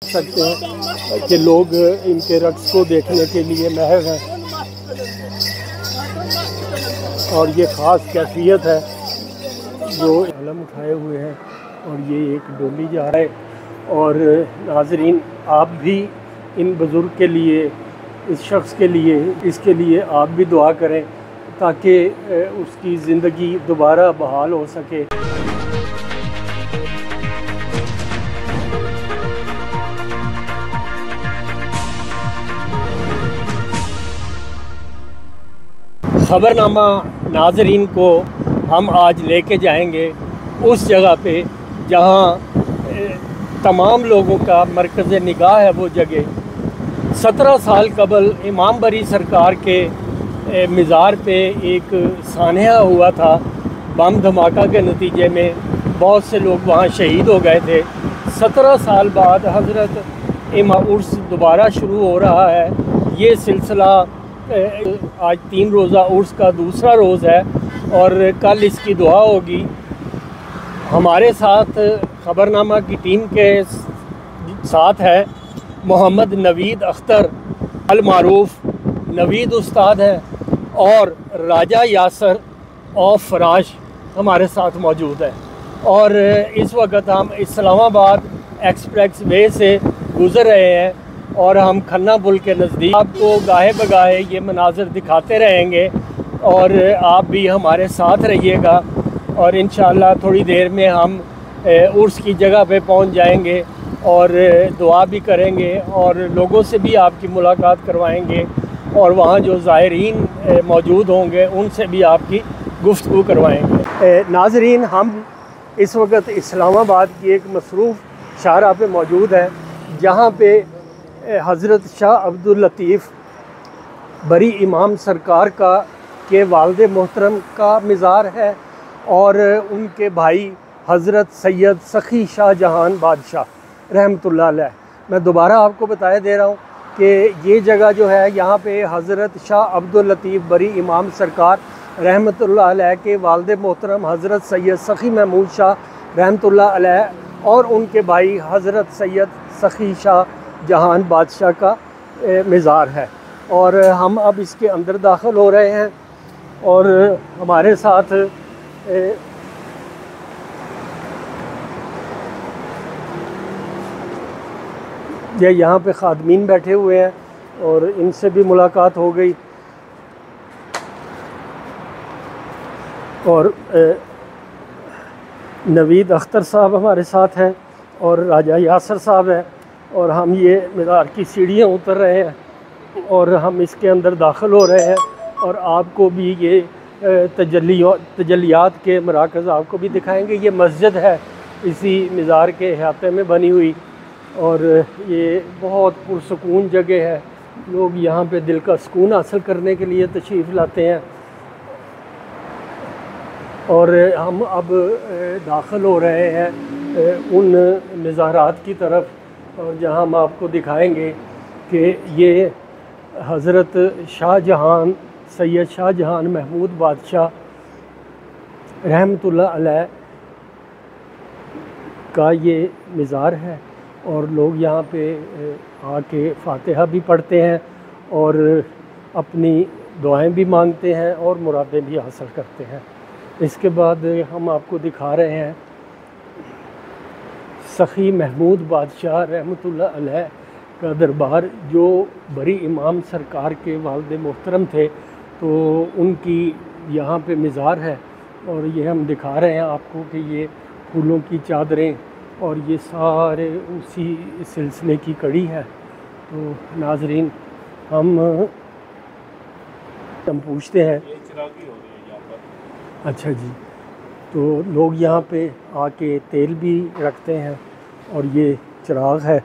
सकते हैं कि लोग इनके रक्स को देखने के लिए महव हैं और ये ख़ास कैफियत है जो अलम उठाए हुए हैं और ये एक डोली जा रहा है। और नाज़रीन, आप भी इन बुज़ुर्ग के लिए, इस शख्स के लिए, इसके लिए आप भी दुआ करें ताकि उसकी ज़िंदगी दोबारा बहाल हो सके। ख़बरनामा नाज़रीन को हम आज लेके जाएंगे उस जगह पे जहाँ तमाम लोगों का मरकज़ निगाह है। वो जगह 17 साल कबल इमाम बरी सरकार के मज़ार पे एक सानहा हुआ था। बम धमाका के नतीजे में बहुत से लोग वहाँ शहीद हो गए थे। 17 साल बाद हज़रत इमाम उर्स दोबारा शुरू हो रहा है। ये सिलसिला आज 3 रोज़ा उर्स का दूसरा रोज़ है और कल इसकी दुआ होगी। हमारे साथ ख़बरनामा की टीम के साथ है मोहम्मद नवीद अख्तर अल मारूफ, नवीद उस्ताद हैं और राजा यासर ऑफ फराश हमारे साथ मौजूद है। और इस वक्त हम इस्लामाबाद एक्सप्रेस वे से गुज़र रहे हैं और हम खन्ना पुल के नज़दीक आपको गाहे बगाहे ये मनाज़र दिखाते रहेंगे और आप भी हमारे साथ रहिएगा। और इंशाअल्लाह थोड़ी देर में हम उर्स की जगह पे पहुंच जाएंगे और दुआ भी करेंगे और लोगों से भी आपकी मुलाकात करवाएंगे और वहाँ जो ज़ायरीन मौजूद होंगे उनसे भी आपकी गुफ्तगू करवाएंगे। नाज़रीन, हम इस वक्त इस्लामाबाद की एक मसरूफ़ शाहराह पे मौजूद हैं जहाँ पे हज़रत शाह अब्दुल लतीफ़ बरी इमाम सरकार के वालिद मोहतरम का मज़ार है और उनके भाई हज़रत सैयद सखी शाह जहान बादशाह रहमतुल्लाह अलैह। मैं दोबारा आपको बताया दे रहा हूँ कि ये जगह जो है यहाँ पे हज़रत शाह अब्दुल लतीफ़ बरी इमाम सरकार रहमतुल्लाह अलैह के वालिद मोहतरम हज़रत सैयद सखी महमूद शाह रहमतुल्लाह अलैह और उनके भाई हज़रत सैयद सखी शाह जहान बादशाह का मज़ार है। और हम अब इसके अंदर दाखिल हो रहे हैं और हमारे साथ ये यहाँ पे खादमीन बैठे हुए हैं और इनसे भी मुलाकात हो गई। और नवीद अख्तर साहब हमारे साथ हैं और राजा यासर साहब हैं और हम ये मीनार की सीढ़ियाँ उतर रहे हैं और हम इसके अंदर दाखिल हो रहे हैं और आपको भी ये तजल्लियात के मराकज़ आपको भी दिखाएंगे। ये मस्जिद है इसी मज़ार के अहाते में बनी हुई और ये बहुत पुरसकून जगह है। लोग यहाँ पे दिल का सुकून हासिल करने के लिए तशरीफ़ लाते हैं। और हम अब दाखिल हो रहे हैं उन मज़ारात की तरफ और जहाँ हम आपको दिखाएंगे कि ये हज़रत शाहजहान सैयद शाहजहान महमूद बादशाह रहमतुल्लाह अलैह का ये मज़ार है और लोग यहाँ पे आके फातिहा भी पढ़ते हैं और अपनी दुआएं भी मांगते हैं और मुरादें भी हासिल करते हैं। इसके बाद हम आपको दिखा रहे हैं सखी महमूद बादशाह रहमतुल्लाह अलैह का दरबार जो बरी इमाम सरकार के वालिद मोहतरम थे, तो उनकी यहाँ पे मज़ार है और ये हम दिखा रहे हैं आपको कि ये फूलों की चादरें और ये सारे उसी सिलसिले की कड़ी है। तो नाज़रीन, हम पूछते हैं। अच्छा जी, तो लोग यहाँ पे आके तेल भी रखते हैं और ये चिराग है।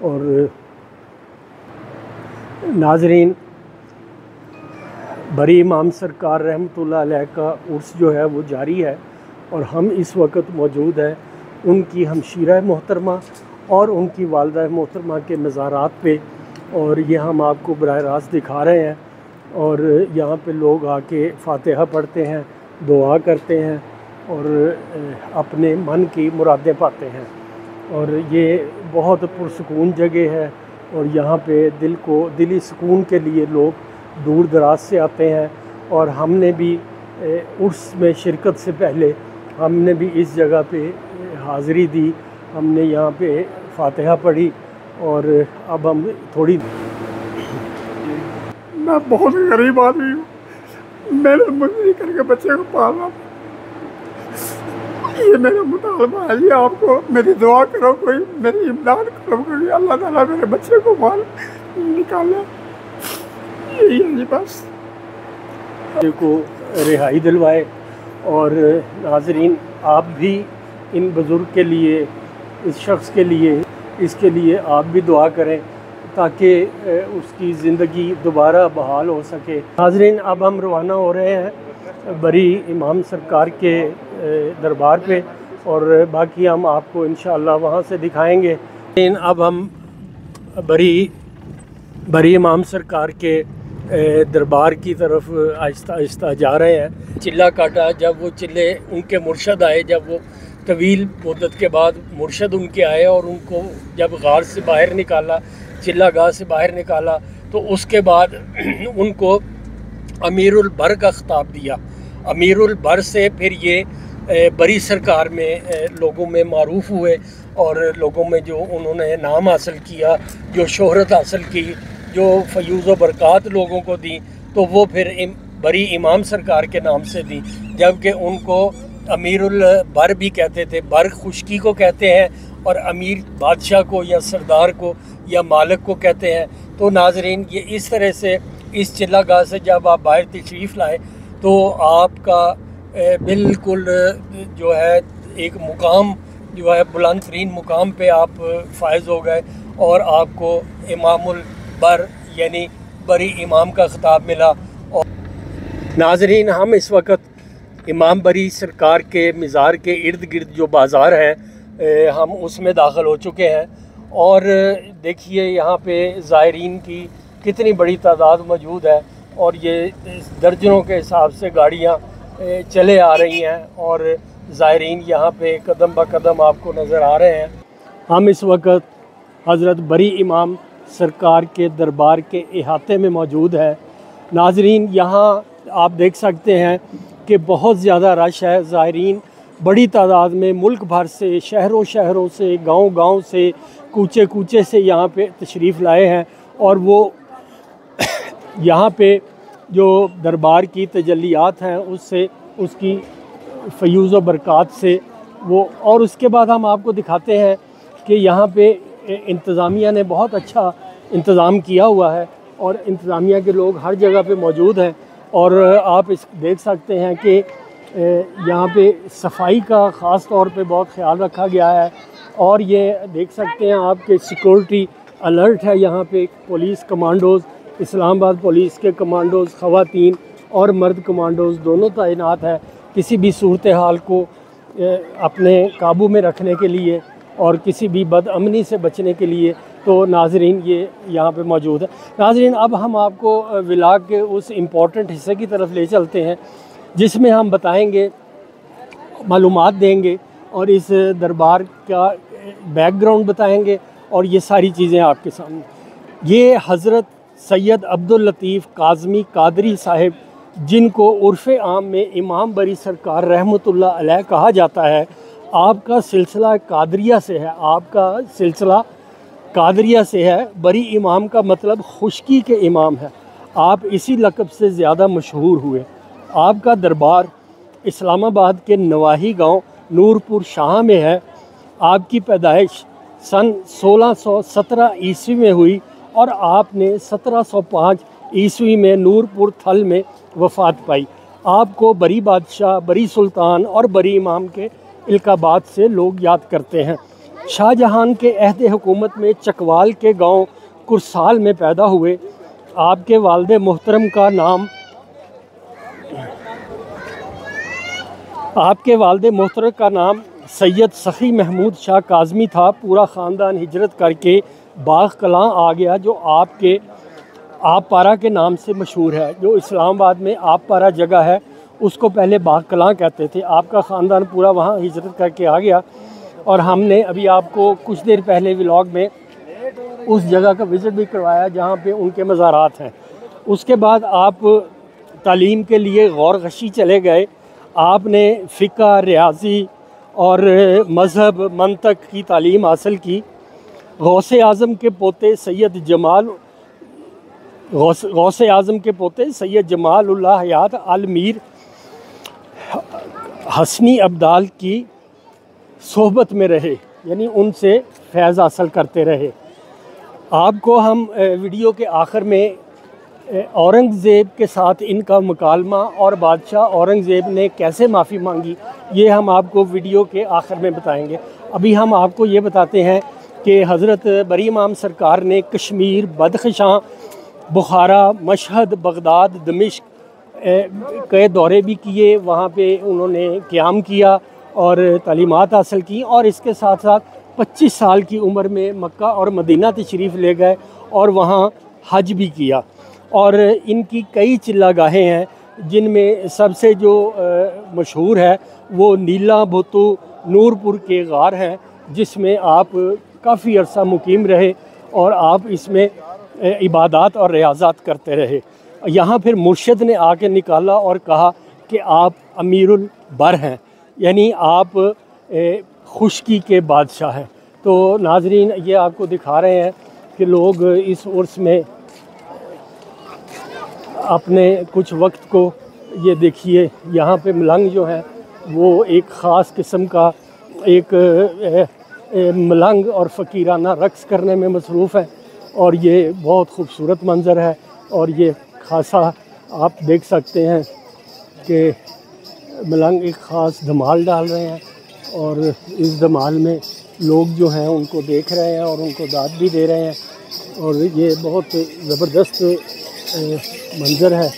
और नाज़रीन, बरी इमाम सरकार रहमतुल्लाह अलैह का उर्स जो है वो जारी है और हम इस वक्त मौजूद हैं उनकी हमशीरा मोहतरमा और उनकी वालिदा मोहतरमा के मज़ारात पे और ये हम आपको बराह रास्त दिखा रहे हैं। और यहाँ पे लोग आके फातिहा पढ़ते हैं, दुआ करते हैं और अपने मन की मुरादें पाते हैं। और ये बहुत पुरसकून जगह है और यहाँ पे दिली सुकून के लिए लोग दूर दराज से आते हैं। और हमने भी उर्स में शिरकत से पहले हमने भी इस जगह पे हाज़िरी दी, हमने यहाँ पे फातिहा पढ़ी और अब हम थोड़ी। मैं बहुत गरीब आदमी हूँ, मेहनत मजदूरी करके बच्चे को पालना, ये मेरा मुतालबा है। ये आपको मेरी दुआ करो, कोई मेरी इमदाद करो, कोई अल्लाह ताला मेरे बच्चे को बाहर निकाले, यही है बस, को रिहाई दिलवाए। और नाज़रीन, आप भी इन बुज़ुर्ग के लिए, इस शख्स के लिए, इसके लिए आप भी दुआ करें ताकि उसकी ज़िंदगी दोबारा बहाल हो सके। नाज़रीन, अब हम रवाना हो रहे हैं बरी इमाम सरकार के दरबार पे और बाकी हम आपको इंशाअल्लाह वहाँ से दिखाएंगे। अब हम बरी इमाम सरकार के दरबार की तरफ आहिस्ता आहिस्ता जा रहे हैं। चिल्ला काटा, जब वो चिल्ले उनके मुर्शद आए, जब वो तवील मुद्दत के बाद मुर्शद उनके आए और उनको जब गार से बाहर निकाला, चिल्ला गाह से बाहर निकाला, तो उसके बाद उनको अमीरुल बर का खिताब दिया। अमीरुल बर से फिर ये बरी सरकार में लोगों में मारूफ़ हुए और लोगों में जो उन्होंने नाम हासिल किया, जो शोहरत हासिल की, जो फ़यूज़ व बरक़ात लोगों को दी, तो वो फिर बरी इमाम सरकार के नाम से दी। जबकि उनको अमीरुल बर भी कहते थे, बर खुशकी को कहते हैं और अमीर बादशाह को या सरदार को या मालिक को कहते हैं। तो नाज़रीन, ये इस तरह से इस चिल्ला गाह से जब आप बाहर तशरीफ़ लाए तो आपका बिल्कुल जो है एक मुकाम जो है बुलंद तरीन मुकाम पे आप फायज़ हो गए और आपको इमामुल बर यानी बरी इमाम का ख़िताब मिला। और नाज़रीन, हम इस वक्त इमाम बरी सरकार के मज़ार के इर्द गिर्द जो बाज़ार है हम उसमें दाखिल हो चुके हैं और देखिए यहाँ पे ज़ायरीन की कितनी बड़ी तादाद मौजूद है और ये दर्जनों के हिसाब से गाड़ियाँ चले आ रही हैं और ज़ायरीन यहाँ पे कदम ब कदम आपको नज़र आ रहे हैं। हम इस वक्त हज़रत बरी इमाम सरकार के दरबार के इहाते में मौजूद है। नाज़रीन, यहाँ आप देख सकते हैं कि बहुत ज़्यादा रश है। ज़ायरीन बड़ी तादाद में मुल्क भर से, शहरों शहरों से, गांव गांव से, कूचे कूचे से यहाँ पे तशरीफ़ लाए हैं और वो यहाँ पे जो दरबार की तजल्लियात हैं उससे, उसकी फ़यूज़ व बरक़ात से वो। और उसके बाद हम आपको दिखाते हैं कि यहाँ पे इंतज़ामिया ने बहुत अच्छा इंतज़ाम किया हुआ है और इंतज़ामिया के लोग हर जगह पे मौजूद हैं और आप इस देख सकते हैं कि यहाँ पे सफाई का ख़ास तौर पे बहुत ख्याल रखा गया है और ये देख सकते हैं आपके सिक्योरिटी अलर्ट है। यहाँ पे पुलिस कमांडोज़, इस्लामाबाद पुलिस के कमांडोज़ ख़वातीन और मर्द कमांडोज़ दोनों तैनात है किसी भी सूरत हाल को अपने काबू में रखने के लिए और किसी भी बदअमनी से बचने के लिए। तो नाज़रीन, ये यहाँ पे मौजूद है। नाज़रीन, अब हम आपको व्लॉग के उस इम्पॉर्टेंट हिस्से की तरफ ले चलते हैं जिसमें हम बताएंगे, मालूमात देंगे और इस दरबार का बैकग्राउंड बताएंगे और ये सारी चीज़ें आपके सामने। ये हज़रत सैयद अब्दुल लतीफ़ काज़मी कादरी साहिब, जिनको उर्फ़ आम में इमाम बरी सरकार रहमतुल्लाह अलैह कहा जाता है, आपका सिलसिला कादरिया से है। आपका सिलसिला कादरिया से है। बरी इमाम का मतलब खुशकी के इमाम है। आप इसी लक़ब से ज़्यादा मशहूर हुए। आपका दरबार इस्लामाबाद के नवाही गांव नूरपुर शाह में है। आपकी पैदाइश सन 1617 ईस्वी में हुई और आपने 1705 ईस्वी में नूरपुर थल में वफ़ात पाई। आपको बरी बादशाह, बरी सुल्तान और बरी इमाम के इल्क़ाबात से लोग याद करते हैं। शाहजहां के अहद हुकूमत में चकवाल के गांव कुरसाल में पैदा हुए। आपके वालिद मोहतरम का नाम सैयद सखी महमूद शाह काज़मी था। पूरा ख़ानदान हिजरत करके बाग़ कलां आ गया जो आपके आप पारा के नाम से मशहूर है। जो इस्लामाबाद में आप पारा जगह है उसको पहले बाग़ कलां कहते थे। आपका ख़ानदान पूरा वहाँ हिजरत करके आ गया और हमने अभी आपको कुछ देर पहले व्लॉग में उस जगह का विज़िट भी करवाया जहाँ पे उनके मज़ारात हैं। उसके बाद आप तालीम के लिए गौरगशी चले गए, आपने फ़िक़्ह, रियाज़ी और मज़हब, मंतक की तालीम हासिल की। गौसे आज़म के पोते सैयद जमाल उल्लाह हयात अल मीर हसनी अब्दाल की सोहबत में रहे, यानी उनसे फैज़ हासिल करते रहे। आपको हम वीडियो के आखिर में औरंगज़ेब के साथ इनका मुकालमा और बादशाह औरंगज़ेब ने कैसे माफ़ी मांगी, ये हम आपको वीडियो के आखिर में बताएंगे। अभी हम आपको ये बताते हैं कि हज़रत बरी इमाम सरकार ने कश्मीर, बदख्शां, बुखारा, मशहद, बगदाद, दमिश्क के दौरे भी किए। वहाँ पे उन्होंने क़याम किया और तालीमात हासिल की, और इसके साथ साथ 25 साल की उम्र में मक्का और मदीना तशरीफ़ ले गए और वहाँ हज भी किया। और इनकी कई चिल्लागाहें हैं, जिनमें सबसे जो मशहूर है वो नीला भुतु नूरपुर के गार हैं, जिसमें आप काफ़ी अरसा मुकीम रहे और आप इसमें इबादत और रियाज़त करते रहे। यहाँ फिर मुर्शिद ने आके निकाला और कहा कि आप अमीरुल बर हैं, यानी आप खुशकी के बादशाह हैं। तो नाज़रीन, ये आपको दिखा रहे हैं कि लोग इस उर्स में अपने कुछ वक्त को, ये देखिए यहाँ पे मलंग जो है वो एक ख़ास किस्म का एक मलंग और फ़कीराना रक़्स करने में मसरूफ़ है, और ये बहुत ख़ूबसूरत मंज़र है। और ये खासा आप देख सकते हैं कि मलंग एक ख़ास धमाल डाल रहे हैं, और इस धमाल में लोग जो हैं उनको देख रहे हैं और उनको दाद भी दे रहे हैं, और ये बहुत ज़बरदस्त मंज़र है।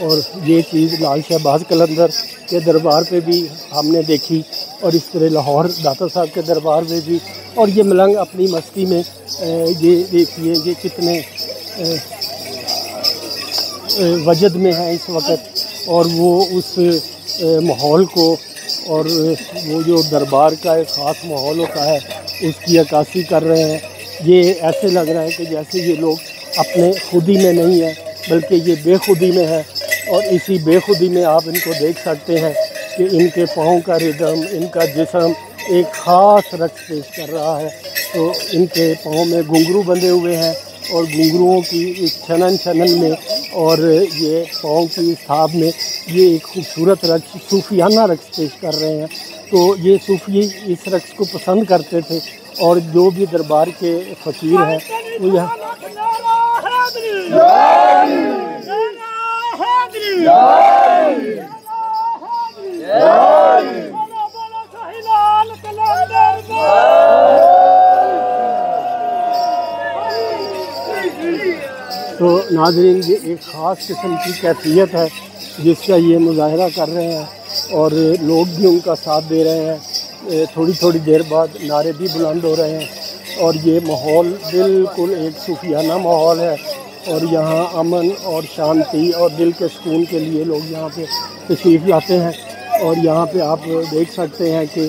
और ये चीज़ लाल शहबाज कलंदर के दरबार पे भी हमने देखी, और इस तरह लाहौर दाता साहब के दरबार में भी। और ये मलंग अपनी मस्ती में ये देखिए ये कितने वजद में है इस वक्त, और वो उस माहौल को और वो जो दरबार का एक ख़ास माहौल होता है उसकी अक्कासी कर रहे हैं। ये ऐसे लग रहा है कि जैसे ये लोग अपने खुदी में नहीं है, बल्कि ये बेखुदी में है। और इसी बेखुदी में आप इनको देख सकते हैं कि इनके पाँव का रिदम, इनका जिस्म एक ख़ास रक़्स पेश कर रहा है। तो इनके पाँव में घुंघरू बंधे हुए हैं, और घुंघरुओं की इस छनन छनन में और ये पाँव की थाप में ये एक खूबसूरत रक़्स, सूफियाना रक़्स पेश कर रहे हैं। तो ये सूफ़ी इस रक़्स को पसंद करते थे, और जो भी दरबार के फ़कीर हैं वो यहाँ तो नाज़रीन, ये एक ख़ास किस्म की कैफियत है जिसका ये मुज़ाहरा कर रहे हैं, और लोग भी उनका साथ दे रहे हैं। थोड़ी थोड़ी देर बाद नारे भी बुलंद हो रहे हैं, और ये माहौल बिल्कुल एक सूफियाना माहौल है। और यहाँ अमन और शांति और दिल के सुकून के लिए लोग यहाँ पे तशरीफ़ लाते हैं। और यहाँ पे आप देख सकते हैं कि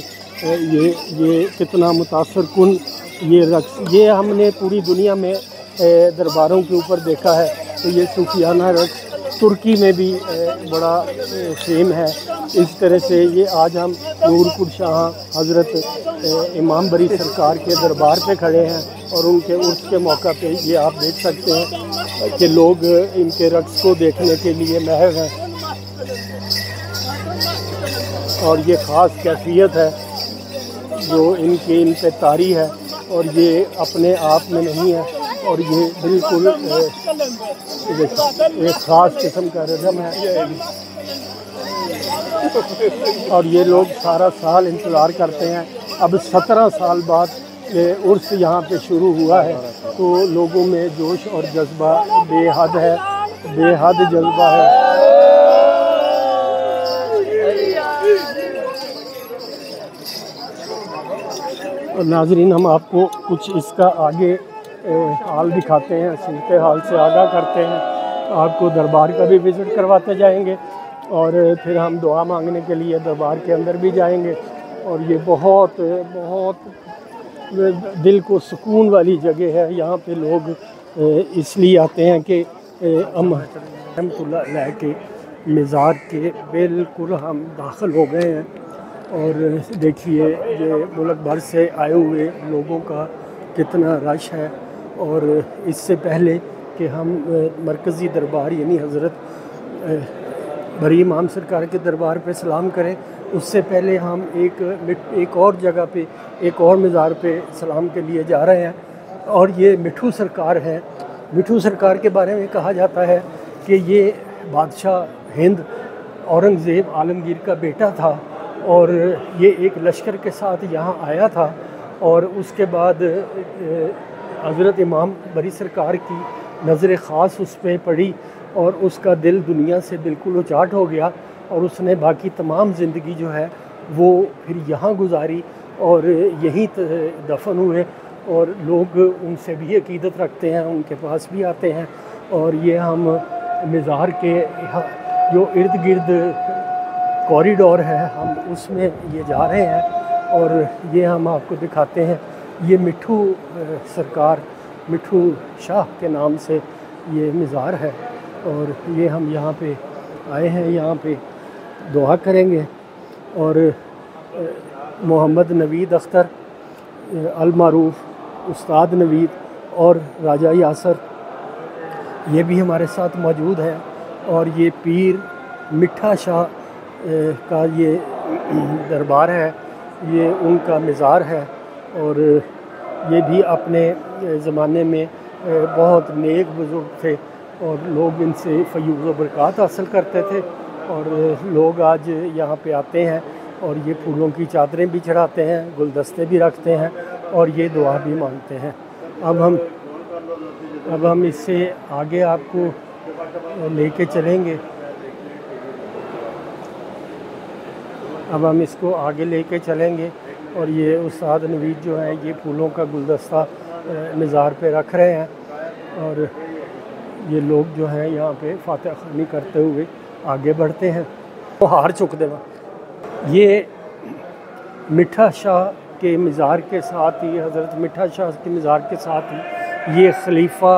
ये कितना मुतासर कुन ये रक़्स, ये हमने पूरी दुनिया में दरबारों के ऊपर देखा है। तो ये सूफियाना रक़्स तुर्की में भी बड़ा फेम है। इस तरह से ये आज हम नूरपुर शाह हज़रत इमाम बरी सरकार के दरबार पे खड़े हैं, और उनके उर्स के मौका पे ये आप देख सकते हैं कि लोग इनके रक़्स को देखने के लिए महव हैं। और ये ख़ास कैफियत है जो इनके इन पे तारी है, और ये अपने आप में नहीं है, और ये बिल्कुल एक ख़ास किस्म का रिदम है। और ये लोग सारा साल इंतज़ार करते हैं। अब 17 साल बाद ये उर्स यहाँ पे शुरू हुआ है, तो लोगों में जोश और जज्बा बेहद है, बेहद जज्बा है। और नाज़रीन, हम आपको कुछ इसका आगे हाल दिखाते हैं, सूरत हाल से आगाह करते हैं। आपको दरबार का भी विज़िट करवाते जाएंगे, और फिर हम दुआ मांगने के लिए दरबार के अंदर भी जाएंगे। और ये बहुत बहुत दिल को सुकून वाली जगह है। यहाँ पे लोग इसलिए आते हैं कि हम रहमतुल्लाह के मज़ार के बिल्कुल हम दाखिल हो गए हैं। और देखिए ये मुल्क भर से आए हुए लोगों का कितना रश है। और इससे पहले कि हम मरकज़ी दरबार यानी हज़रत बरी इमाम सरकार के दरबार पे सलाम करें, उससे पहले हम एक और जगह पे, एक और मज़ार पे सलाम के लिए जा रहे हैं। और ये मिठू सरकार है। मिठू सरकार के बारे में कहा जाता है कि ये बादशाह हिंद औरंगज़ेब आलमगीर का बेटा था और ये एक लश्कर के साथ यहाँ आया था। और उसके बाद हज़रत इमाम बरी सरकार की नज़र ख़ास उस पर पड़ी और उसका दिल दुनिया से बिल्कुल उचाट हो गया और उसने बाकी तमाम ज़िंदगी जो है वो फिर यहाँ गुजारी और यहीं दफन हुए। और लोग उनसे भी अकीदत रखते हैं, उनके पास भी आते हैं। और ये हम मज़ार के जो इर्द गिर्द कॉरिडोर है हम उसमें ये जा रहे हैं और ये हम आपको दिखाते हैं। ये मिठू सरकार, मिठू शाह के नाम से ये मज़ार है। और ये हम यहाँ पे आए हैं, यहाँ पे दुआ करेंगे। और मोहम्मद नवीद अख्तर अल-मारूफ, उस्ताद नवीद और राजा यासर ये भी हमारे साथ मौजूद हैं। और ये पीर मिठा शाह का ये दरबार है, ये उनका मज़ार है। और ये भी अपने ज़माने में बहुत नेक बुज़ुर्ग थे और लोग इनसे फ़यूज़ व बरक़ात हासिल करते थे। और लोग आज यहाँ पे आते हैं और ये फूलों की चादरें भी चढ़ाते हैं, गुलदस्ते भी रखते हैं और ये दुआ भी मांगते हैं। अब हम इससे आगे आपको लेके चलेंगे। अब हम इसको आगे लेके चलेंगे और ये उस्ताद नवीद जो हैं ये फूलों का गुलदस्ता मज़ार पे रख रहे हैं। और ये लोग जो हैं यहाँ पे फातिहा ख़ानी करते हुए आगे बढ़ते हैं। वो हार चुक देना। ये मिठा शाह के मज़ार के साथ ही, हज़रत मिठा शाह के मज़ार के साथ ही ये खलीफा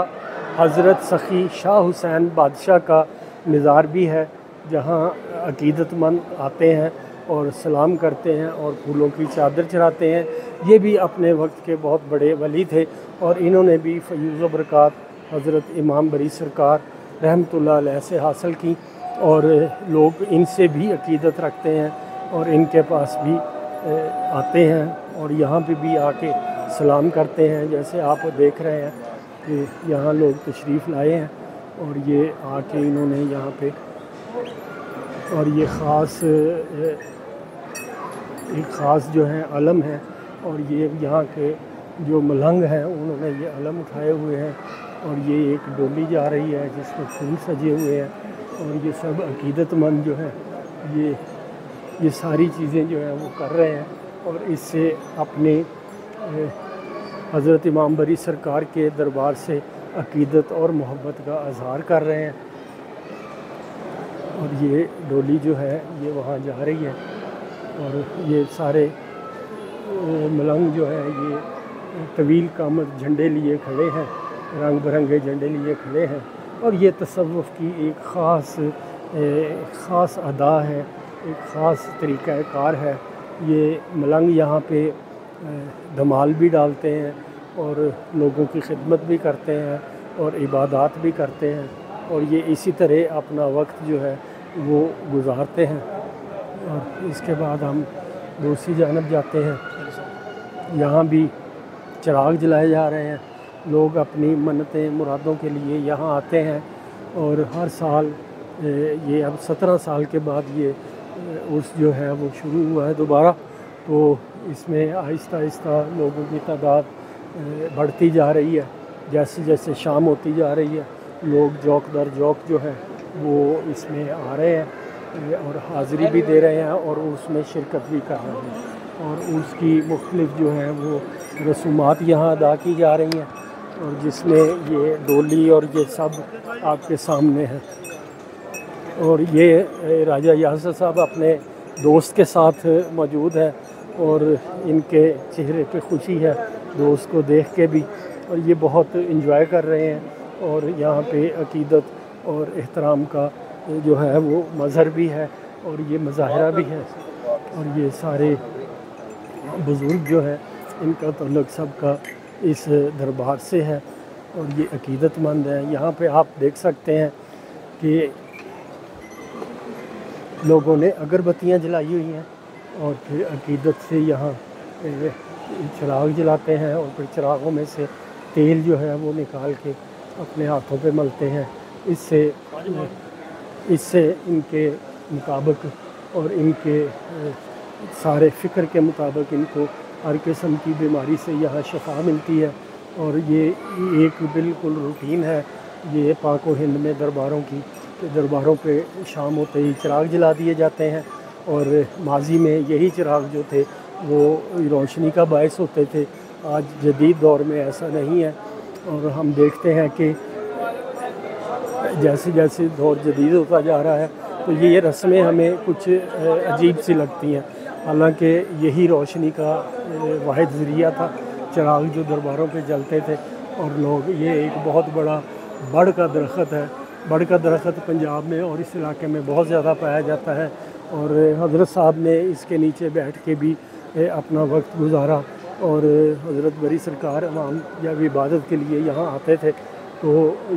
हज़रत सखी शाह हुसैन बादशाह का मज़ार भी है, जहाँ अकीदतमंद आते हैं और सलाम करते हैं और फूलों की चादर चढ़ाते हैं। ये भी अपने वक्त के बहुत बड़े वली थे और इन्होंने भी फ़यूज़ व बरक़ात हज़रत इमाम बरी सरकार रहमतुल्लाह अलैह से हासिल की। और लोग इनसे भी अकीदत रखते हैं और इनके पास भी आते हैं और यहाँ पे भी आके सलाम करते हैं। जैसे आप देख रहे हैं कि यहाँ लोग तशरीफ़ लाए हैं और ये आके इन्होंने यहाँ पे, और ये एक ख़ास जो है अलम है। और ये यहाँ के जो मलंग हैं उन्होंने ये अलम उठाए हुए हैं और ये एक डोली जा रही है जिसमें फूल सजे हुए हैं। और ये सब अकीदतमंद जो है ये सारी चीज़ें जो हैं वो कर रहे हैं और इससे अपने हज़रत इमाम बरी सरकार के दरबार से अकीदत और मोहब्बत का इज़हार कर रहे हैं। और ये डोली जो है ये वहाँ जा रही है और ये सारे मलंग जो है ये तवील कामत झंडे लिए खड़े हैं, रंग बिरंगे झंडे लिए खड़े हैं। और ये तसव्वुफ़ की एक ख़ास अदा है, एक ख़ास तरीक़ा कार है। ये मलंग यहाँ पे धमाल भी डालते हैं और लोगों की खिदमत भी करते हैं और इबादत भी करते हैं और ये इसी तरह अपना वक्त जो है वो गुज़ारते हैं। और इसके बाद हम दूसरी जानब जाते हैं। यहाँ भी चिराग जलाए जा रहे हैं। लोग अपनी मन्नतें मुरादों के लिए यहाँ आते हैं और हर साल ये अब 17 साल के बाद ये उर्स जो है वो शुरू हुआ है दोबारा। तो इसमें आहिस्ता आहिस्ता लोगों की तादाद बढ़ती जा रही है। जैसे जैसे शाम होती जा रही है लोग जौक दर जौक जो है वो इसमें आ रहे हैं और हाज़िरी भी दे रहे हैं और उसमें शिरकत भी कर रहे हैं। और उसकी मुख्तलिफ़ जो है वो रसूमात यहाँ अदा की जा रही हैं और जिसमें ये डोली और ये सब आपके सामने है। और ये राजा यासर साहब अपने दोस्त के साथ मौजूद है और इनके चेहरे पे खुशी है दोस्त को देख के भी, और ये बहुत इंजॉय कर रहे हैं। और यहाँ पे अकीदत और एहतराम का जो है वो मज़हर भी है और ये मुजाहरा भी है। और ये सारे बुज़ुर्ग जो है इनका ताल्लुक़ सबका इस दरबार से है और ये अकीदतमंद है। यहाँ पे आप देख सकते हैं कि लोगों ने अगरबत्तियाँ जलाई हुई हैं और फिर अकीदत से यहाँ चिराग जलाते हैं और फिर चिरागों में से तेल जो है वो निकाल के अपने हाथों पे मलते हैं। इससे इनके मुताबिक और इनके सारे फ़िक्र के मुताबिक इनको हर किस्म की बीमारी से यहाँ शफा मिलती है। और ये एक बिल्कुल रूटीन है ये पाक व हिंद में दरबारों की, कि दरबारों पे शाम होते ही चिराग जला दिए जाते हैं। और माजी में यही चिराग जो थे वो रोशनी का बायस होते थे। आज जदीद दौर में ऐसा नहीं है और हम देखते हैं कि जैसे जैसे दौर जदीद होता जा रहा है तो ये रस्में हमें कुछ अजीब सी लगती हैं। हालांकि यही रोशनी का वाहिद ज़रिया था, चिराग जो दरबारों पे जलते थे। और लोग, ये एक बहुत बड़ा बड़ का दरख्त है। बड़ का दरख्त पंजाब में और इस इलाके में बहुत ज़्यादा पाया जाता है और हज़रत साहब ने इसके नीचे बैठ के भी अपना वक्त गुजारा। और हज़रत बरी सरकार अवाम जब इबादत के लिए यहाँ आते थे तो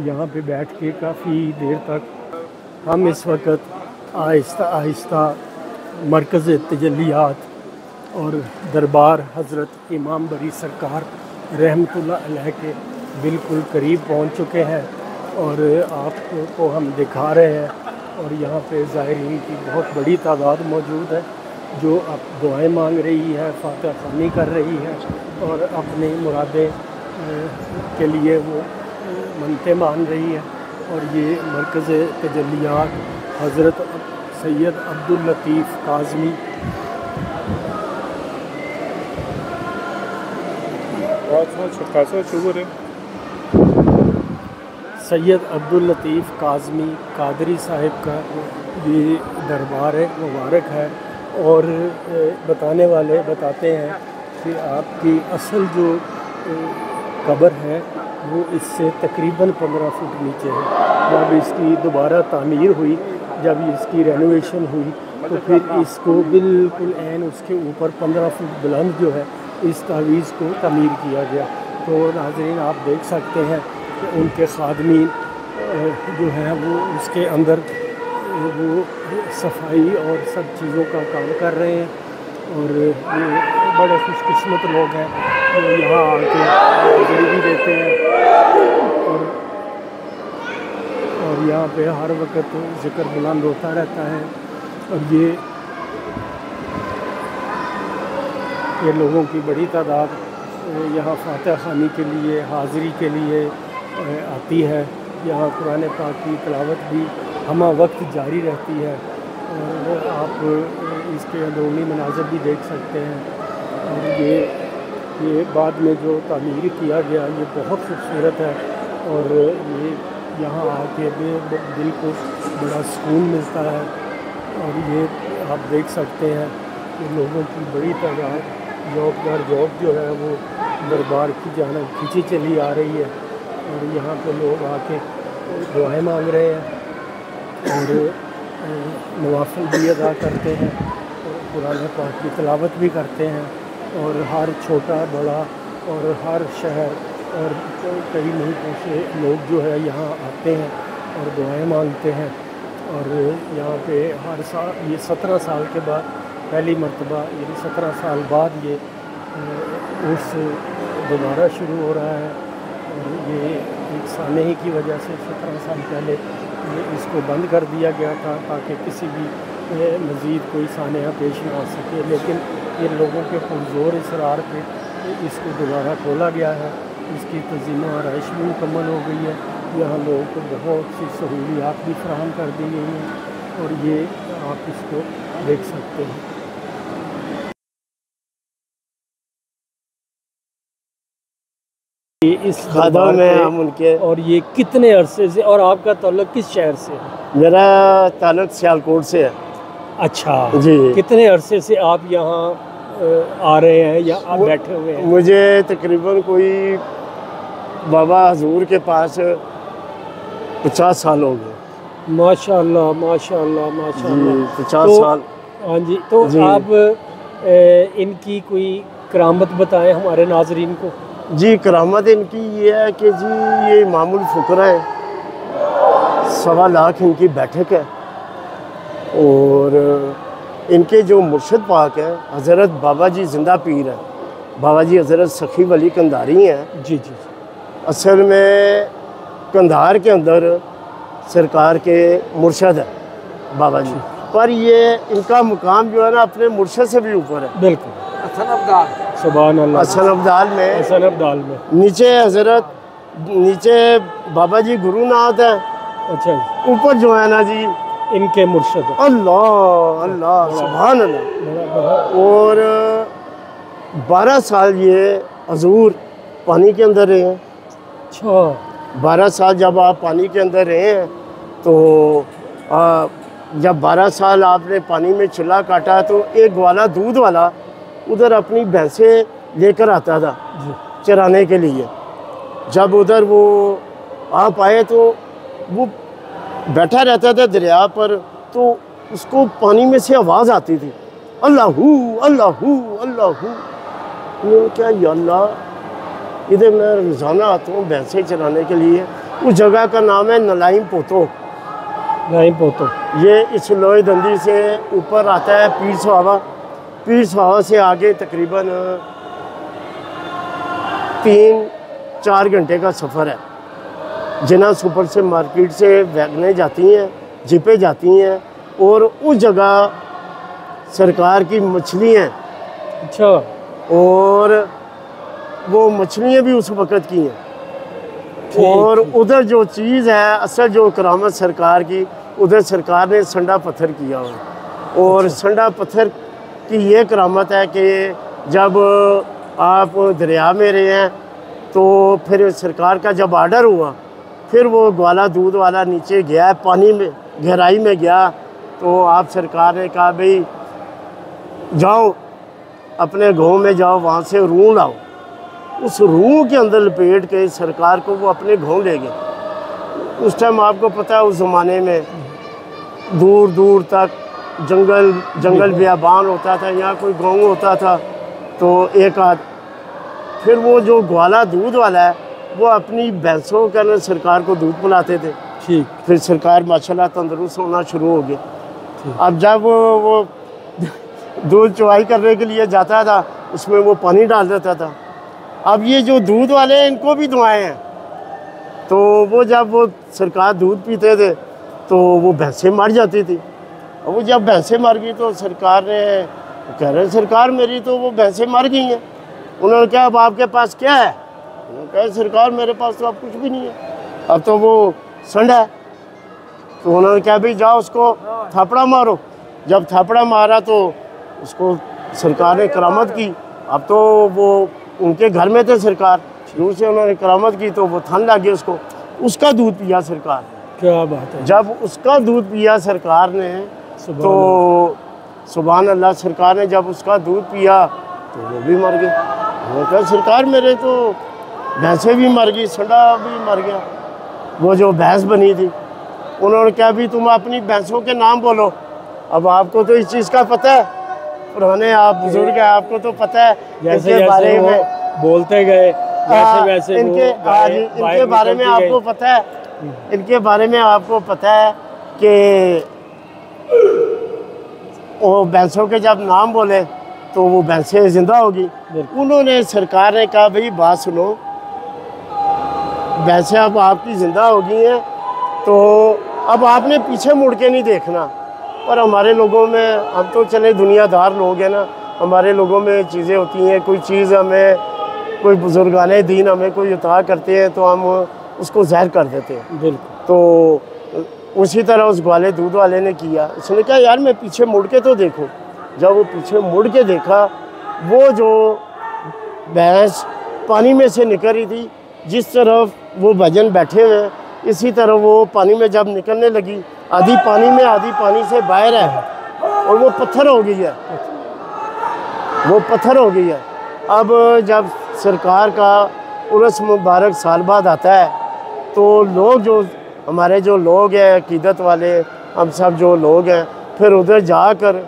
यहाँ पे बैठ के काफ़ी देर तक हम इस वक्त आहिस्ता आहिस्ता मरकज़ तजल्लियात और दरबार हज़रत इमाम बरी सरकार रहमतुल्लाह अलैह के बिल्कुल करीब पहुँच चुके हैं और आपको हम दिखा रहे हैं। और यहाँ पे ज़ायरीन की बहुत बड़ी तादाद मौजूद है जो अब दुआएं मांग रही है, फातिहा ख़वानी कर रही है और अपनी मुरादें के लिए वो मन्नतें मान रही है। और ये मरकज़ तजल्लियात हज़रत सैयद अब्दुल लतीफ़ काज़मी सैयद अब्दुल लतीफ़ काज़मी कादरी साहिब का ये दरबार है, मुबारक है। और बताने वाले बताते हैं कि आपकी असल जो कब्र है वो इससे तकरीबन 15 फुट नीचे है। जब इसकी दोबारा तामीर हुई, जब इसकी रेनोवेशन हुई तो फिर इसको बिल्कुल ऐन उसके ऊपर 15 फुट बुलंद जो है इस तावीज़ को तामीर किया गया। तो नाज़रीन आप देख सकते हैं कि उनके खादमीन जो हैं वो उसके अंदर वो सफाई और सब चीज़ों का काम कर रहे हैं। और ये बड़े खुशकिस्मत लोग हैं जो यहाँ आके हाज़िरी भी देते हैं और यहाँ पे हर वक्त ज़िक्र बुलंद होता रहता है। और ये लोगों की बड़ी तादाद यहाँ फातिहा ख़वानी के लिए, हाज़िरी के लिए आती है। यहाँ कुरान पाक की तिलावत भी हमा वक्त जारी रहती है और आप इसके अंदरूनी मनाज़र भी देख सकते हैं। और ये बाद में जो तामीर किया गया ये बहुत खूबसूरत है और ये यहाँ आके दिल को बड़ा सुकून मिलता है। और ये आप देख सकते हैं कि लोगों की बड़ी तादाद जॉब दर जॉब जो है वो दरबार की जानिब खींची चली आ रही है। और यहाँ पे लोग आके दुआएं मांग रहे हैं और नवाफिल भी अदा करते हैं और कुरान पाक की तिलावत भी करते हैं। और हर छोटा बड़ा और हर शहर और कई मुल्कों से लोग जो है यहाँ आते हैं और दुआएं मांगते हैं। और यहाँ पे हर साल, ये 17 साल के बाद पहली मरतबा, यानी 17 साल बाद ये उस दोबारा शुरू हो रहा है। और ये एक सानही की वजह से 17 साल पहले इसको बंद कर दिया गया था ताकि किसी भी मज़ीद कोई सानहा पेश ना आ सके। लेकिन ये लोगों के पुरज़ोर इसरार पे इसको दोबारा खोला गया है। इसकी तज़ीम और आराइश भी मुकम्मल हो गई है। यहाँ लोगों को बहुत सी सहूलियात भी फराहम कर दी गई हैं और ये आप इसको देख सकते हैं। इस दरबार में हम उनके, और ये कितने अरसे से, और आपका ताल्लुक़ किस शहर से है? मेरा ताल्लुक़ सियालकोट से है। अच्छा जी। कितने अरसे से आप यहाँ आ रहे हैं या आप बैठे हुए हैं? मुझे तकरीबन कोई बाबा हजूर के पास 50 साल हो गए। माशाल्लाह माशाल्लाह माशाल्लाह। 50 साल। हाँ जी, तो जी। आप इनकी कोई करामत बताएं हमारे नाजरीन को। जी, करामत इनकी ये है कि जी ये इमामुल फुकरा है, 1.25 लाख इनकी बैठक है और इनके जो मुर्शिद पाक हैं हज़रत बाबा जी जिंदा पीर हैं, बाबा जी हज़रत सखी वली कंधारी हैं। जी जी। असल में कंधार के अंदर सरकार के मुर्शिद है बाबा जी, पर ये इनका मुकाम जो है ना अपने मुर्शिद से भी ऊपर है। बिल्कुल। सुभान अल्लाह। हसन अब्दाल में नीचे हज़रत, नीचे बाबा जी गुरुनाथ है। अच्छा जी। ऊपर जो है ना जी इनके मुर्शिद। अल्लाह अल्लाह सुभान अल्लाह। और 12 साल ये हजूर पानी के अंदर रहे हैं। अच्छा। 12 साल जब आप पानी के अंदर रहे हैं तो जब 12 साल आपने पानी में चूल्हा काटा तो एक ग्वाला दूध वाला उधर अपनी भैंसें लेकर आता था चराने के लिए। जब उधर वो आप आए तो वो बैठा रहता था दरिया पर, तो उसको पानी में से आवाज़ आती थी, अल्लाहू अल्लाहू अल्लाहू। मैंने क्या या अल्लाह, इधर मैं रोज़ाना आता हूँ भैंसें चराने के लिए। उस जगह का नाम है नलाइम पोतो। नलाइम पोतो ये इस लोहे दंदी से ऊपर आता है पीर सुहावा। पीर सुहावा से आगे तकरीबन 3-4 घंटे का सफ़र है। जिना सुपर से मार्केट से वैगनें जाती हैं, जीपें जाती हैं और उस जगह सरकार की मछली हैं। अच्छा। और वो मछलियाँ भी उस वक़्त की हैं। और उधर जो चीज़ है असल जो करामत सरकार की, उधर सरकार ने संडा पत्थर किया हुआ। और संडा पत्थर की ये करामत है कि जब आप दरिया में रहे हैं तो फिर सरकार का जब आर्डर हुआ, फिर वो ग्वाला दूध वाला नीचे गया, पानी में गहराई में गया, तो आप सरकार ने कहा भाई जाओ अपने गाँव में जाओ, वहाँ से रूह लाओ। उस रूह के अंदर लपेट के सरकार को वो अपने गाँव ले गए। उस टाइम आपको पता है उस ज़माने में दूर दूर तक जंगल बियाबान होता था, यहाँ कोई गाँव होता था तो एक आध। फिर वो जो ग्वाला दूध वाला है वो अपनी भैंसों के अंदर सरकार को दूध पिलाते थे। ठीक। फिर सरकार माशाल्लाह तंदुरुस्त होना शुरू हो गया। अब जब वो दूध चुवाई करने के लिए जाता था उसमें वो पानी डाल देता था। अब ये जो दूध वाले हैं इनको भी दुआएं हैं, तो वो जब वो सरकार दूध पीते थे तो वो भैंसें मर जाती थी। और वो जब भैंसें मर गई तो सरकार ने कह रहे सरकार मेरी तो वो भैंसें मर गई हैं। उन्होंने कहा अब आपके पास क्या है? उन्होंने कहा सरकार मेरे पास तो अब कुछ भी नहीं है, अब तो वो संड है। तो उन्होंने कहा भाई जाओ उसको थापड़ा मारो। जब थापड़ा मारा तो उसको सरकार ने करामत की। अब तो वो उनके घर में थे सरकार, दूर से उन्होंने करामत की तो वो थन लग गया उसको। उसका दूध पिया सरकार। क्या बात है। जब उसका दूध पिया सरकार ने तो सुभान अल्लाह, सरकार ने जब उसका दूध पिया तो वो भी मर गए। वो कहा सरकार मेरे तो भैंसें भी मर गई, संडा भी मर गया, वो जो भैंस बनी थी। उन्होंने कहा भी तुम अपनी भैंसों के नाम बोलो। अब आपको तो इस चीज़ का पता है, पुराने आप बुजुर्ग हैं, आपको तो पता है जैसे बारे में बोलते गए वैसे इनके बारे में आपको पता है, इनके बारे में आपको पता है कि वो भैंसों के जब नाम बोले तो वो भैंसें जिंदा होगी। उन्होंने सरकार ने कहा भाई बात सुनो, भैंसें अब आपकी ज़िंदा हो गई हैं तो अब आपने पीछे मुड़ के नहीं देखना। पर हमारे लोगों में, हम तो चले दुनियादार लोग हैं ना, हमारे लोगों में चीज़ें होती हैं, कोई चीज़ हमें, कोई बुजुर्गाने दीन हमें कोई उतार करते हैं तो हम उसको ज़हर कर देते हैं। बिल्कुल। तो उसी तरह उस ग्वाले दूध वाले ने किया। उसने कहा यार मैं पीछे मुड़ के तो देखो। जब वो पीछे मुड़ के देखा, वो जो भैंस पानी में से निकल रही थी, जिस तरफ वो भजन बैठे हुए इसी तरह वो पानी में जब निकलने लगी, आधी पानी में आधी पानी से बाहर है और वो पत्थर हो गई है। वो पत्थर हो गई है। अब जब सरकार का उर्स मुबारक साल बाद आता है तो लोग जो हमारे जो लोग हैं अकीदत वाले, हम सब जो लोग हैं, फिर उधर जाकर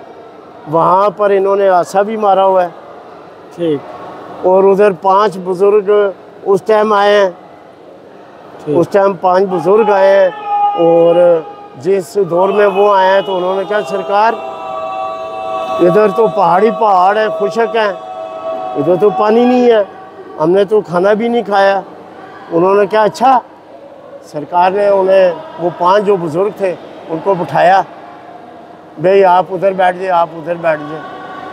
वहाँ पर इन्होंने आसा भी मारा हुआ है। ठीक। और उधर 5 बुज़ुर्ग उस टाइम आए हैं, उस टाइम 5 बुज़ुर्ग आए हैं। और जिस दौर में वो आए हैं तो उन्होंने कहा सरकार इधर तो पहाड़ है, खुशक है, इधर तो पानी नहीं है, हमने तो खाना भी नहीं खाया। उन्होंने कहा अच्छा। सरकार ने उन्हें वो 5 जो बुज़ुर्ग थे उनको बिठाया, भाई आप उधर बैठ जाए, आप उधर बैठ जाए।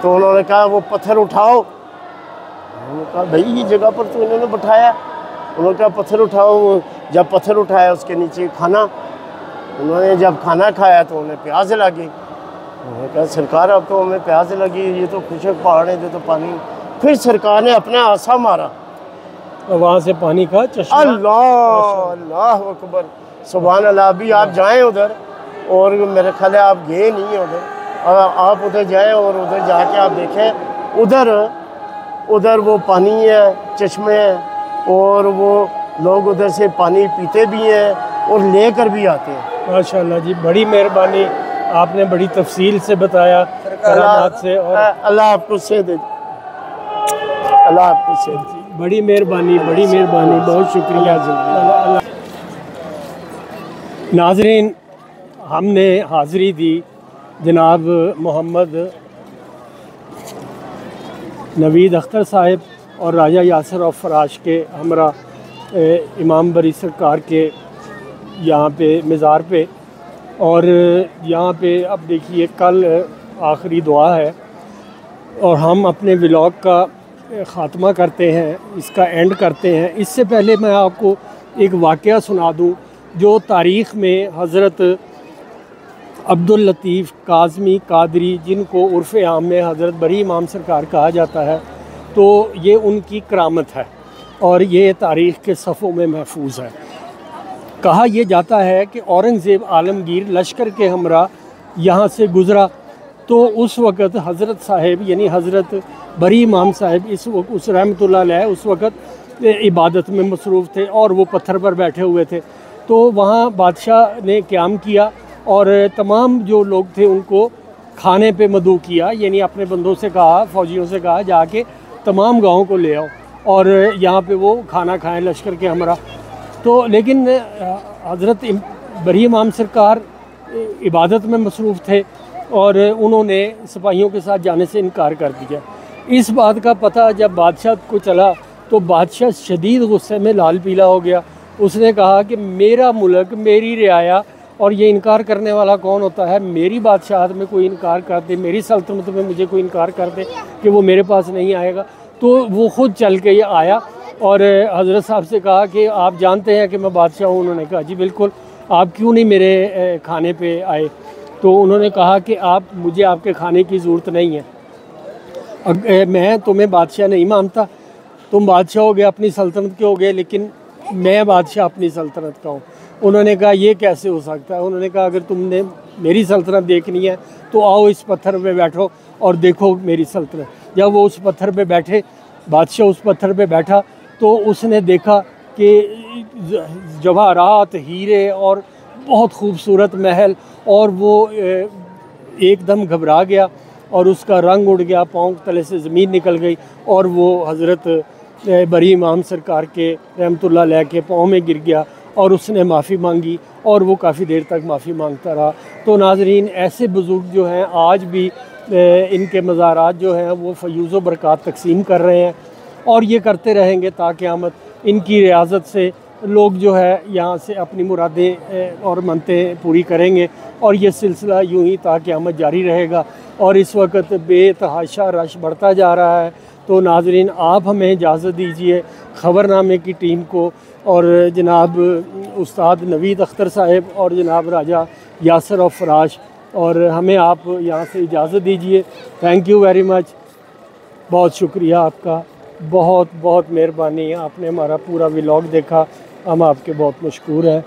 तो उन्होंने कहा वो पत्थर उठाओ। उन्होंने कहा भाई ये जगह पर तो इन्होंने बिठाया। उन्होंने कहा पत्थर उठाओ। जब पत्थर उठाया उसके नीचे खाना, उन्होंने जब खाना खाया तो उन्हें प्यास लगी। उन्होंने कहा सरकार अब तो हमें प्यास लगी, ये तो खुशक पहाड़ है, ये तो पानी। फिर सरकार ने अपना आसा मारा और वहाँ से पानी का चश्मा। अल्लाह अल्लाह अकबर, सुभान अल्लाह। अभी आप जाएं उधर, और मेरे ख्याल है आप गए नहीं हैं उधर, और आप उधर जाएं और उधर जाके आप देखें उधर वो पानी है, चश्मे हैं, और वो लोग उधर से पानी पीते भी हैं और लेकर भी आते हैं। माशाल्लाह जी, बड़ी मेहरबानी, आपने बड़ी तफसील से बताया करामात से। और अल्लाह आपको से दे, अल्लाह आपको से दे। बड़ी मेहरबानी, बहुत शुक्रिया। नाज़रीन, हमने हाज़री दी जनाब मोहम्मद नवीद अख्तर साहिब और राजा यासर और फराश के हमरा इमाम बरी सरकार के यहाँ पे मज़ार पे। और यहाँ पे अब देखिए कल आखिरी दुआ है और हम अपने व्लॉग का ख़ात्मा करते हैं, इसका एंड करते हैं। इससे पहले मैं आपको एक वाक़या सुना दूँ जो तारीख़ में हज़रत अब्दुल लतीफ़ काज़मी कादरी, जिनको उर्फ़ आम में हज़रत बरी इमाम सरकार कहा जाता है, तो ये उनकी करामत है और ये तारीख़ के सफ़ों में महफूज है। कहा यह जाता है कि औरंगज़ेब आलमगीर लश्कर के हमरा यहाँ से गुज़रा तो उस वक़्त हज़रत साहिब यानी हज़रत बरी इमाम साहिब इस वक्त उस रहमतुल्लाह अलैह उस वक़्त इबादत में मसरूफ़ थे और वो पत्थर पर बैठे हुए थे। तो वहाँ बादशाह ने क़याम किया और तमाम जो लोग थे उनको खाने पे मदऊ किया, यानी अपने बंदों से कहा, फ़ौजियों से कहा जाके तमाम गाँव को ले आओ और यहाँ पे वो खाना खाएं लश्कर के हमरा। तो लेकिन हज़रत बरी इमाम सरकार इबादत में मसरूफ़ थे और उन्होंने सिपाहियों के साथ जाने से इनकार कर दिया। इस बात का पता जब बादशाह को चला तो बादशाह शदीद गुस्से में लाल पीला हो गया। उसने कहा कि मेरा मुल्क, मेरी रियाया, और ये इनकार करने वाला कौन होता है? मेरी बादशाहत में कोई इनकार कर दे, मेरी सल्तनत में मुझे कोई इनकार कर दे कि वो मेरे पास नहीं आएगा। तो वो ख़ुद चल के ये आया और हज़रत साहब से कहा कि आप जानते हैं कि मैं बादशाह हूँ? उन्होंने कहा जी बिल्कुल, आप क्यों नहीं मेरे खाने पे आए? तो उन्होंने कहा कि आप मुझे आपके खाने की ज़रूरत नहीं है, मैं तुम्हें बादशाह नहीं मानता, तुम बादशाह हो गए, अपनी सल्तनत के हो गए, लेकिन मैं बादशाह अपनी सल्तनत का हूँ। उन्होंने कहा ये कैसे हो सकता है? उन्होंने कहा अगर तुमने मेरी सल्तनत देखनी है तो आओ इस पत्थर पे बैठो और देखो मेरी सल्तनत। जब वो उस पत्थर पे बैठे, बादशाह उस पत्थर पे बैठा, तो उसने देखा कि जवाहरात, हीरे और बहुत खूबसूरत महल, और वो एकदम घबरा गया और उसका रंग उड़ गया, पाँव तले से ज़मीन निकल गई और वो हज़रत बरी इमाम सरकार के रहमतुल्लाह अलैह के पाँव में गिर गया और उसने माफ़ी मांगी और वो काफ़ी देर तक माफ़ी मांगता रहा। तो नाज़रीन, ऐसे बुज़ुर्ग जो हैं आज भी इनके मज़ारात जो हैं वो फ़यूज़ व बरक़ात तक़सीम कर रहे हैं और ये करते रहेंगे ता क़यामत। इनकी रियाज़त से लोग जो है यहाँ से अपनी मुरादें और मनतें पूरी करेंगे और ये सिलसिला यूँ ही ता क़यामत जारी रहेगा। और इस वक्त बेतहाशा रश बढ़ता जा रहा है। तो नाज़रीन, आप हमें इजाज़त दीजिए ख़बरनामे की टीम को और जनाब उस्ताद नवीद अख्तर साहिब और जनाब राजा यासर और फराश, और हमें आप यहाँ से इजाज़त दीजिए। थैंक यू वेरी मच, बहुत शुक्रिया आपका, बहुत बहुत मेहरबानी। आपने हमारा पूरा व्लॉग देखा, हम आपके बहुत मशकूर हैं।